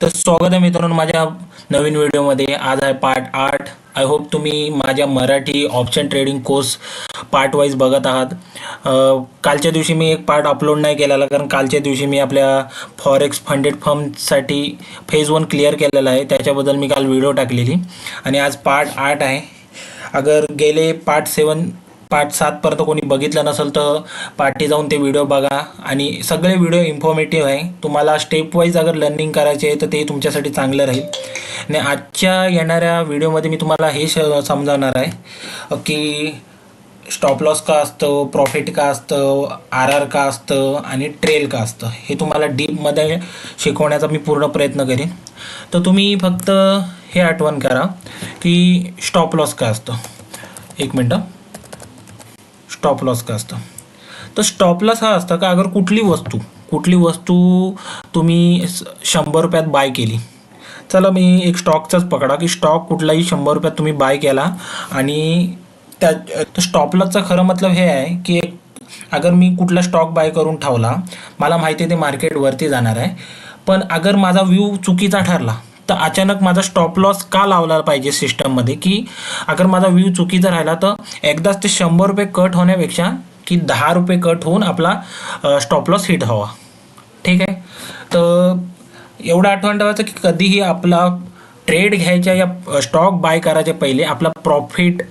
तर स्वागत आहे मित्रांनो माझ्या नवीन व्हिडिओमध्ये. आज आहे पार्ट 8. आय होप तुम्ही माझ्या Marathi option trading course part wise बघत आहात. कालच्या दिवशी मी एक पार्ट अपलोड नाही केलेला, कारण कालच्या दिवशी मी आपल्या फॉरेक्स फंडेड फर्मसाठी फेज 1 क्लिअर केलेला आहे. त्याच्याबद्दल मी काल व्हिडिओ टाकलेली आणि आज पार्ट 8 आहे. अगर गेले पार्ट 7 पर्यंत कोणी बघितलं नसेल तर पार्टी जाऊन ते व्हिडिओ बघा. आणि सगळे व्हिडिओ इन्फॉर्मेटिव्ह आहे. तुम्हाला स्टेप वाईज अगर लर्निंग करायचे आहे तर ते तुमच्यासाठी चांगलं राहील. आणि आजच्या येणाऱ्या व्हिडिओमध्ये मी तुम्हाला हे समजावणार आहे की स्टॉप लॉस का असतं, प्रॉफिट का असतं, RR का असतं आणि ट्रेल का असतं, हे तुम्हाला डीपमध्ये शिकवण्याचा मी पूर्ण प्रयत्न करेन. तर तुम्ही फक्त हे आठवण करा की स्टॉप लॉस का असतं. एक मिनटं. स्टॉप लॉस का असतं तर स्टॉप लॉस हा असतं का, अगर कुठली वस्तू तुम्ही 100 रुपयात बाय केली. चला मी एक स्टॉकचाच पकडा की स्टॉक कुठलाही 100 रुपयात तुम्ही बाय केला आणि त्या स्टॉप लॉसचा खरं मतलब हे आहे की अगर मी कुठला स्टॉक बाय करून ठेवला, मला माहिती आहे ते मार्केटवरती जाणार आहे, पण अगर माझा व्ह्यू चुकीचा ठरला तर अचानक माझा स्टॉप लॉस का लावला पाहिजे सिस्टममध्ये, की अगर माझा व्ह्यू चुकीचा राहिला तर एकदाच ते 100 रुपये कट होण्यापेक्षा की 10 रुपये कट होऊन आपला स्टॉप लॉस हिट व्हावा. ठीक आहे. तर एवढं आठवण ठेवायचं की कधीही आपला ट्रेड घ्यायच्या या स्टॉक बाय करायच्या पहिले आपला प्रॉफिट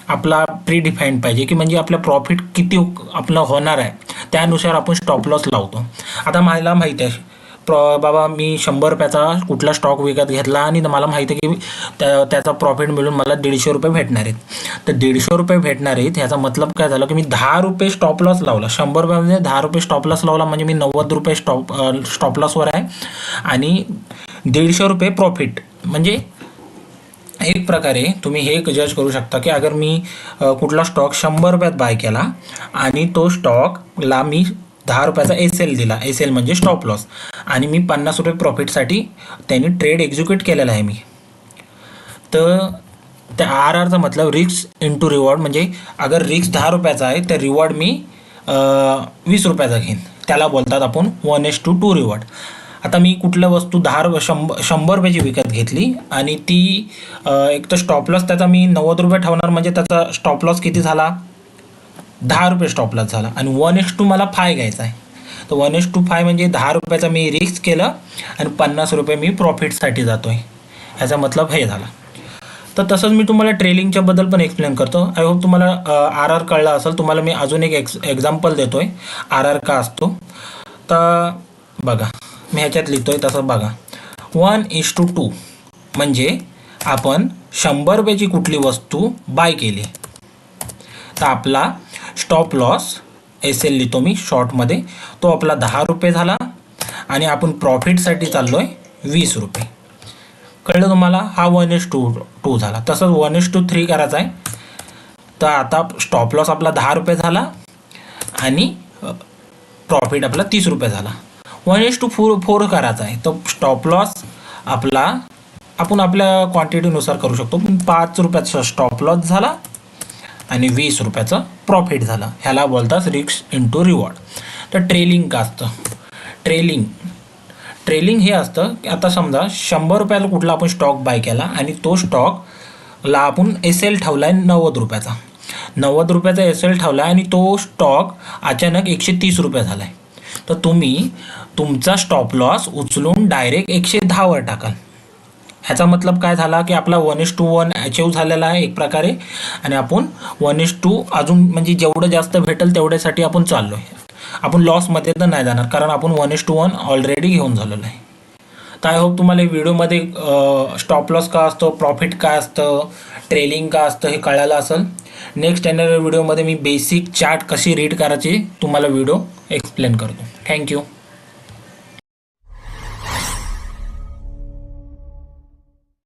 आपला प्री डिफाईंड पाहिजे, की म्हणजे आपला प्रॉफिट किती आपलं होणार आहे त्यानुसार आपण स्टॉप लॉस लावतो. आता मला माहिती आहे बाबा मी 100 रुपयाचा कुठला स्टॉक विकत घेतला आणि मला माहिती आहे की त्याचा प्रॉफिट मिळून मला 150 रुपये भेटणार आहेत. तर 150 रुपये भेटणार आहेत ह्याचा मतलब काय झालं की मी 10 रुपये स्टॉप लॉस लावला. 100 रुपयामध्ये 10 रुपये स्टॉप लॉस लावला म्हणजे मी 90 रुपये स्टॉप लॉसवर आहे आणि 150 रुपये प्रॉफिट. म्हणजे एक प्रकारे तुम्ही हे जज करू शकता की अगर मी कुठला स्टॉक 100 रुपयात बाय केला आणि तो स्टॉकला मी 10 रुपयाचा SL दिला. SL म्हणजे स्टॉप लॉस. आणि मी 50 रुपये प्रॉफिटसाठी त्यांनी ट्रेड एक्झिक्यूट केलेला आहे मी. तर त्या RRचा मतलब रिस्क इंटू रिवॉर्ड. म्हणजे अगर रिस्क 10 रुपयाचा आहे तर रिवॉर्ड मी 20 रुपयाचा घेईन. त्याला बोलतात आपण 1:2 रिवॉर्ड. आता मी कुठल्या वस्तू 100 रुपयाची विकत घेतली आणि ती एक तर स्टॉप लॉस त्याचा मी 90 रुपये ठेवणार, म्हणजे त्याचा स्टॉप लॉस किती झाला, 10 रुपये स्टॉप लॉस झाला. आणि 1:5 मला फाय घ्यायचा आहे. तर 1:5 म्हणजे 10 रुपयाचा मी रिस्क केलं आणि 50 रुपये मी प्रॉफिटसाठी जातो आहे. ह्याचा मतलब हे झाला. तर तसंच मी तुम्हाला ट्रेलिंगच्या बद्दल पण एक्सप्लेन करतो. आय होप तुम्हाला RR कळला असेल. तुम्हाला मी अजून एक एक्झाम्पल देतो आहे RR का असतो. तर बघा मी ह्याच्यात लिहितो आहे तसं बघा. 1:2 म्हणजे आपण 100 रुपयाची कुठली वस्तू बाय केली तर आपला स्टॉप लॉस SL लिहितो मी शॉर्टमध्ये, तो आपला 10 रुपये झाला आणि आपण प्रॉफिटसाठी चाललो आहे 20 रुपये. कळलं तुम्हाला. हा 1:2 झाला. तसंच 1:3 करायचा आहे. तर आता स्टॉप लॉस आपला 10 रुपये झाला आणि प्रॉफिट आपला 30 रुपये झाला. 1:4 करायचा आहे. तर स्टॉप लॉस आपला आपण आपल्या क्वांटिटीनुसार करू शकतो. 5 रुपयाचा स्टॉप लॉस झाला आणि 20 रुपयाचं प्रॉफिट झालं. ह्याला बोलतात रिस्क इंटू रिवॉर्ड. तर ट्रेलिंग का असतं. ट्रेलिंग हे असतं की आता समजा 100 रुपयाला कुठला आपण स्टॉक बाय केला आणि तो स्टॉकला आपण SL ठेवला आहे 90 रुपयाचा. 90 रुपयाचा SL ठेवला आणि तो स्टॉक अचानक 130 रुपये झाला आहे. तर तुम्ही तुमचा स्टॉप लॉस उचलून डायरेक्ट 110 वर टाकाल. ह्याचा मतलब काय झाला की आपला 1:1 अचीव झालेला आहे एक प्रकारे आणि आपण 1:2 अजून म्हणजे जेवढं जास्त भेटेल तेवढ्यासाठी आपण चाललो आहे. आपण लॉसमध्ये तर नाही जाणार कारण आपण 1:1 ऑलरेडी घेऊन झालेलं आहे. तर आय होप तुम्हाला व्हिडिओमध्ये स्टॉप लॉस का असतो, प्रॉफिट काय असतं, ट्रेलिंग का असतं हे कळालं असेल. नेक्स्ट येणाऱ्या व्हिडिओमध्ये मी बेसिक चार्ट कशी रीड करायची तुम्हाला व्हिडिओ एक्सप्लेन करतो. थँक्यू.